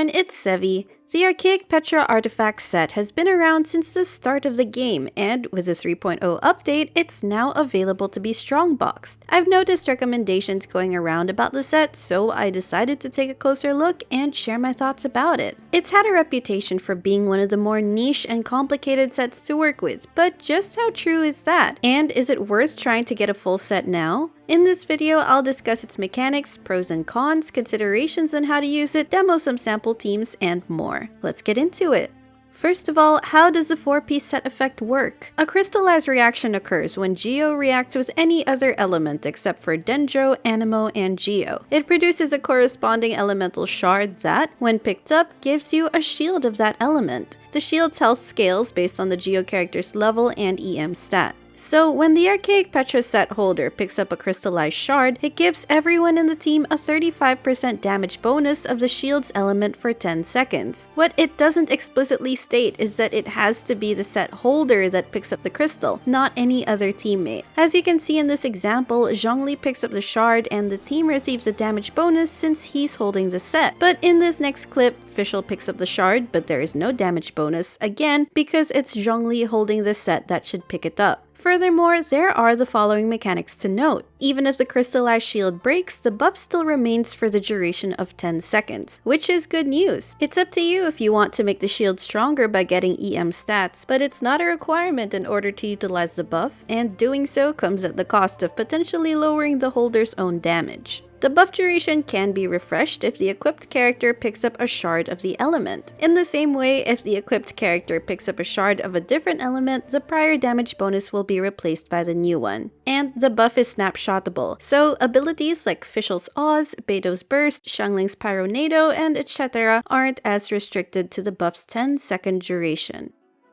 everyone, it's Sevi. The Archaic Petra artifact set has been around since the start of the game, and with the 3.0 update, it's now available to be strongboxed. I've noticed recommendations going around about the set, so I decided to take a closer look and share my thoughts about it. It's had a reputation for being one of the more niche and complicated sets to work with, but just how true is that? And is it worth trying to get a full set now? In this video, I'll discuss its mechanics, pros and cons, considerations on how to use it, demo some sample teams, and more. Let's get into it! First of all, how does the 4-piece set effect work? A Crystallize reaction occurs when Geo reacts with any other element except for Dendro, Anemo, and Geo. It produces a corresponding elemental shard that, when picked up, gives you a shield of that element. The shield's health scales based on the Geo character's level and EM stat. So when the Archaic Petra set holder picks up a Crystallized shard, it gives everyone in the team a 35% damage bonus of the shield's element for 10 seconds. What it doesn't explicitly state is that it has to be the set holder that picks up the crystal, not any other teammate. As you can see in this example, Zhongli picks up the shard and the team receives a damage bonus since he's holding the set. But in this next clip, Fischl picks up the shard, but there is no damage bonus, again, because it's Zhongli holding the set that should pick it up. Furthermore, there are the following mechanics to note. Even if the Crystallized shield breaks, the buff still remains for the duration of 10 seconds, which is good news. It's up to you if you want to make the shield stronger by getting EM stats, but it's not a requirement in order to utilize the buff, and doing so comes at the cost of potentially lowering the holder's own damage. The buff duration can be refreshed if the equipped character picks up a shard of the element. In the same way, if the equipped character picks up a shard of a different element, the prior damage bonus will be replaced by the new one. And the buff is snapshotable, so abilities like Fischl's Oz, Albedo's Burst, Xiangling's Pyronado, and etc. aren't as restricted to the buff's 10-second duration.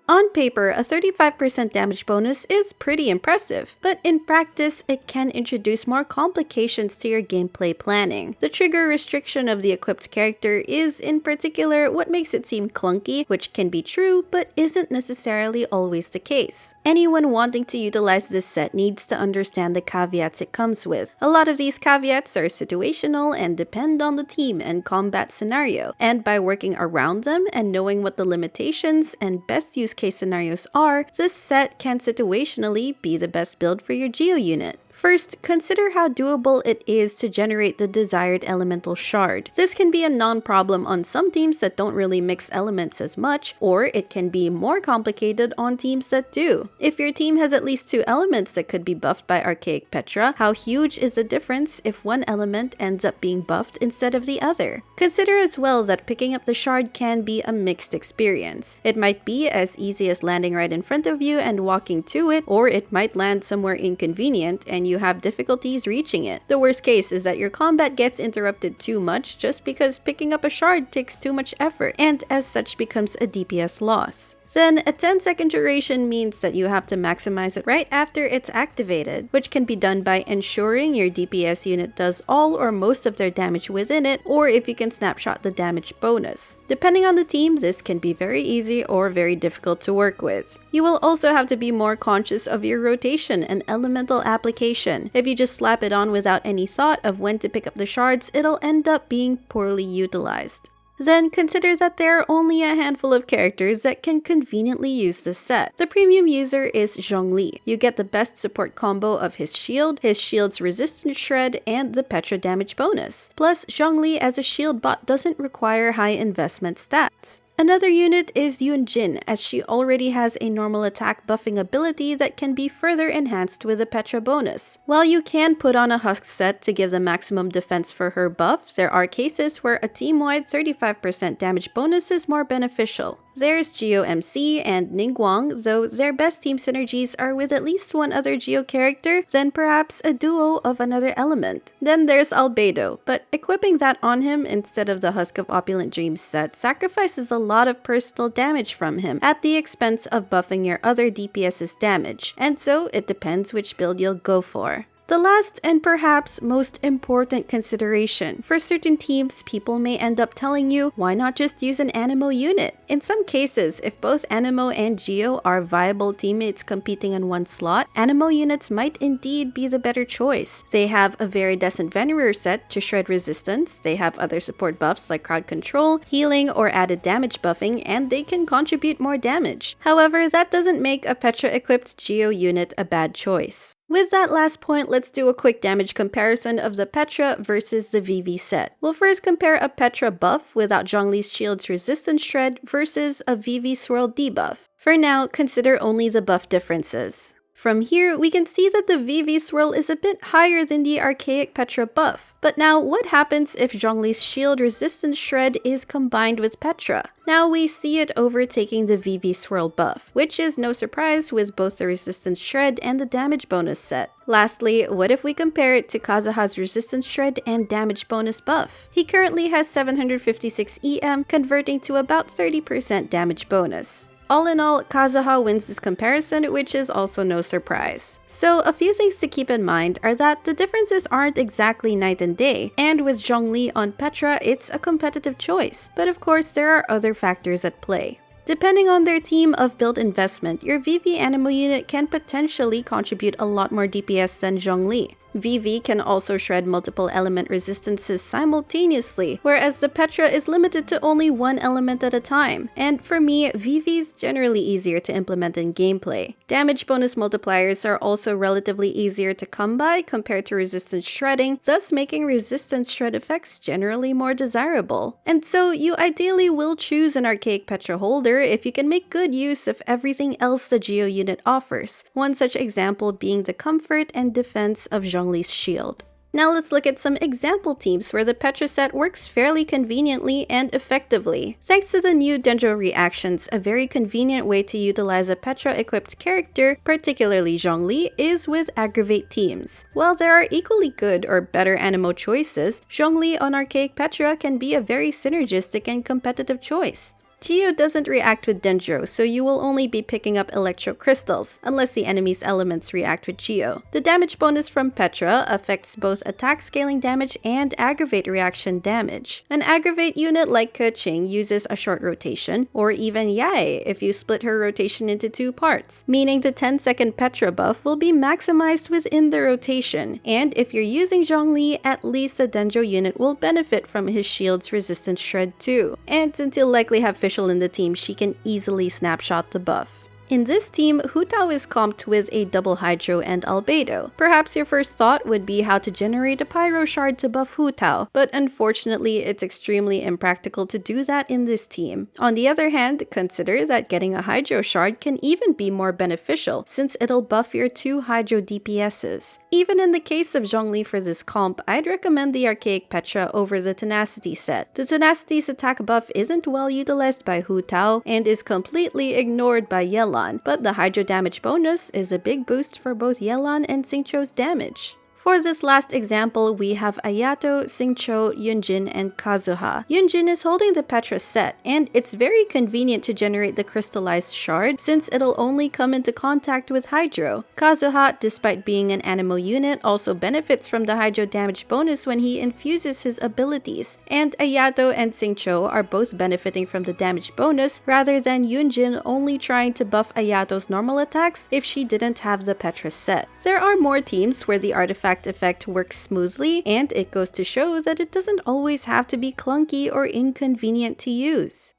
On paper, a 35% damage bonus is pretty impressive, but in practice, it can introduce more complications to your gameplay planning. The trigger restriction of the equipped character is, in particular, what makes it seem clunky, which can be true, but isn't necessarily always the case. Anyone wanting to utilize this set needs to understand the caveats it comes with. A lot of these caveats are situational and depend on the team and combat scenario, and by working around them and knowing what the limitations and best use case scenarios are, this set can situationally be the best build for your Geo unit. First, consider how doable it is to generate the desired elemental shard. This can be a non-problem on some teams that don't really mix elements as much, or it can be more complicated on teams that do. If your team has at least 2 elements that could be buffed by Archaic Petra, how huge is the difference if one element ends up being buffed instead of the other? Consider as well that picking up the shard can be a mixed experience. It might be as easy as landing right in front of you and walking to it, or it might land somewhere inconvenient and you have difficulties reaching it. The worst case is that your combat gets interrupted too much just because picking up a shard takes too much effort, and as such becomes a DPS loss. Then, a 10-second duration means that you have to maximize it right after it's activated, which can be done by ensuring your DPS unit does all or most of their damage within it, or if you can snapshot the damage bonus. Depending on the team, this can be very easy or very difficult to work with. You will also have to be more conscious of your rotation and elemental application. If you just slap it on without any thought of when to pick up the shards, it'll end up being poorly utilized. Then consider that there are only a handful of characters that can conveniently use this set. The premium user is Zhongli. You get the best support combo of his shield's resistance shred, and the Petra damage bonus. Plus, Zhongli as a shield bot doesn't require high investment stats. Another unit is Yunjin, as she already has a normal attack buffing ability that can be further enhanced with a Petra bonus. While you can put on a Husk set to give the maximum defense for her buff, there are cases where a team-wide 35% damage bonus is more beneficial. There's Geo MC and Ningguang, though their best team synergies are with at least one other Geo character, then perhaps a duo of another element. Then there's Albedo, but equipping that on him instead of the Husk of Opulent Dreams set sacrifices a lot of personal damage from him at the expense of buffing your other DPS's damage, and so it depends which build you'll go for. The last and perhaps most important consideration, for certain teams, people may end up telling you, why not just use an Anemo unit? In some cases, if both Anemo and Geo are viable teammates competing in one slot, Anemo units might indeed be the better choice. They have a Viridescent Venerer set to shred resistance, they have other support buffs like crowd control, healing, or added damage buffing, and they can contribute more damage. However, that doesn't make a Petra-equipped Geo unit a bad choice. With that last point, let's do a quick damage comparison of the Petra versus the VV set. We'll first compare a Petra buff without Zhongli's shield's resistance shred versus a VV swirl debuff. For now, consider only the buff differences. From here, we can see that the VV swirl is a bit higher than the Archaic Petra buff. But now, what happens if Zhongli's shield resistance shred is combined with Petra? Now we see it overtaking the VV swirl buff, which is no surprise with both the resistance shred and the damage bonus set. Lastly, what if we compare it to Kazuha's resistance shred and damage bonus buff? He currently has 756 EM, converting to about 30% damage bonus. All in all, Kazuha wins this comparison, which is also no surprise. So a few things to keep in mind are that the differences aren't exactly night and day, and with Zhongli on Petra, it's a competitive choice. But of course, there are other factors at play. Depending on their team of build investment, your VV Anemo unit can potentially contribute a lot more DPS than Zhongli. VV can also shred multiple element resistances simultaneously, whereas the Petra is limited to only one element at a time. And for me, VV's generally easier to implement in gameplay. Damage bonus multipliers are also relatively easier to come by compared to resistance shredding, thus making resistance shred effects generally more desirable. And so you ideally will choose an Archaic Petra holder if you can make good use of everything else the Geo unit offers, one such example being the comfort and defense of Zhongli's shield. Now let's look at some example teams where the Petra set works fairly conveniently and effectively. Thanks to the new Dendro reactions, a very convenient way to utilize a Petra-equipped character, particularly Zhongli, is with Aggravate teams. While there are equally good or better Anemo choices, Zhongli on Archaic Petra can be a very synergistic and competitive choice. Geo doesn't react with Dendro, so you will only be picking up electro crystals, unless the enemy's elements react with Geo. The damage bonus from Petra affects both attack scaling damage and aggravate reaction damage. An aggravate unit like Keqing uses a short rotation, or even Yae if you split her rotation into two parts, meaning the 10-second Petra buff will be maximized within the rotation, and if you're using Zhongli, at least the Dendro unit will benefit from his shield's resistance shred too. And since he'll likely have in the team, she can easily snapshot the buff. In this team, Hu Tao is comped with a double Hydro and Albedo. Perhaps your first thought would be how to generate a Pyro Shard to buff Hu Tao, but unfortunately it's extremely impractical to do that in this team. On the other hand, consider that getting a Hydro Shard can even be more beneficial since it'll buff your 2 Hydro DPSs. Even in the case of Zhongli for this comp, I'd recommend the Archaic Petra over the Tenacity set. The Tenacity's attack buff isn't well utilized by Hu Tao and is completely ignored by Yelan. But the Hydro damage bonus is a big boost for both Yelan and Xingqiu's damage. For this last example, we have Ayato, Xingqiu, Yunjin, and Kazuha. Yunjin is holding the Petra set, and it's very convenient to generate the Crystallized shard since it'll only come into contact with Hydro. Kazuha, despite being an Anemo unit, also benefits from the Hydro damage bonus when he infuses his abilities, and Ayato and Xingqiu are both benefiting from the damage bonus rather than Yunjin only trying to buff Ayato's normal attacks if she didn't have the Petra set. There are more teams where the artifact effect works smoothly, and it goes to show that it doesn't always have to be clunky or inconvenient to use.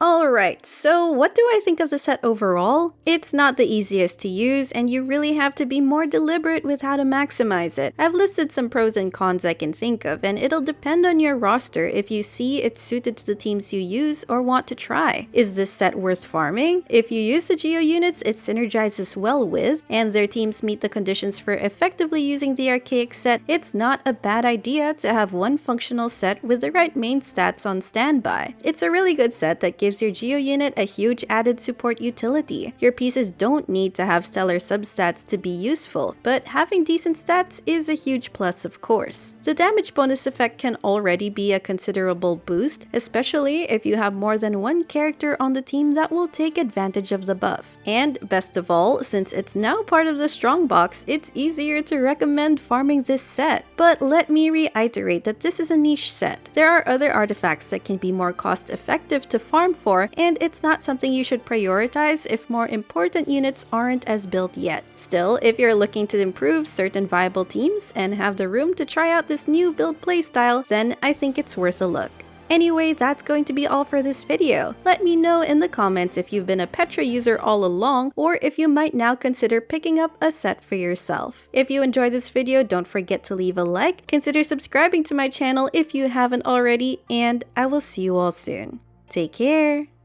Alright, so what do I think of the set overall? It's not the easiest to use, and you really have to be more deliberate with how to maximize it. I've listed some pros and cons I can think of, and it'll depend on your roster if you see it's suited to the teams you use or want to try. Is this set worth farming? If you use the Geo units it synergizes well with, and their teams meet the conditions for effectively using the Archaic set, it's not a bad idea to have one functional set with the right main stats on standby. It's a really good set that gives gives your Geo unit a huge added support utility. Your pieces don't need to have stellar substats to be useful, but having decent stats is a huge plus of course. The damage bonus effect can already be a considerable boost, especially if you have more than one character on the team that will take advantage of the buff. And best of all, since it's now part of the strongbox, it's easier to recommend farming this set. But let me reiterate that this is a niche set. There are other artifacts that can be more cost effective to farm for, and it's not something you should prioritize if more important units aren't as built yet. Still, if you're looking to improve certain viable teams and have the room to try out this new build playstyle, then I think it's worth a look. Anyway, that's going to be all for this video. Let me know in the comments if you've been a Petra user all along, or if you might now consider picking up a set for yourself. If you enjoyed this video, don't forget to leave a like, consider subscribing to my channel if you haven't already, and I will see you all soon. Take care!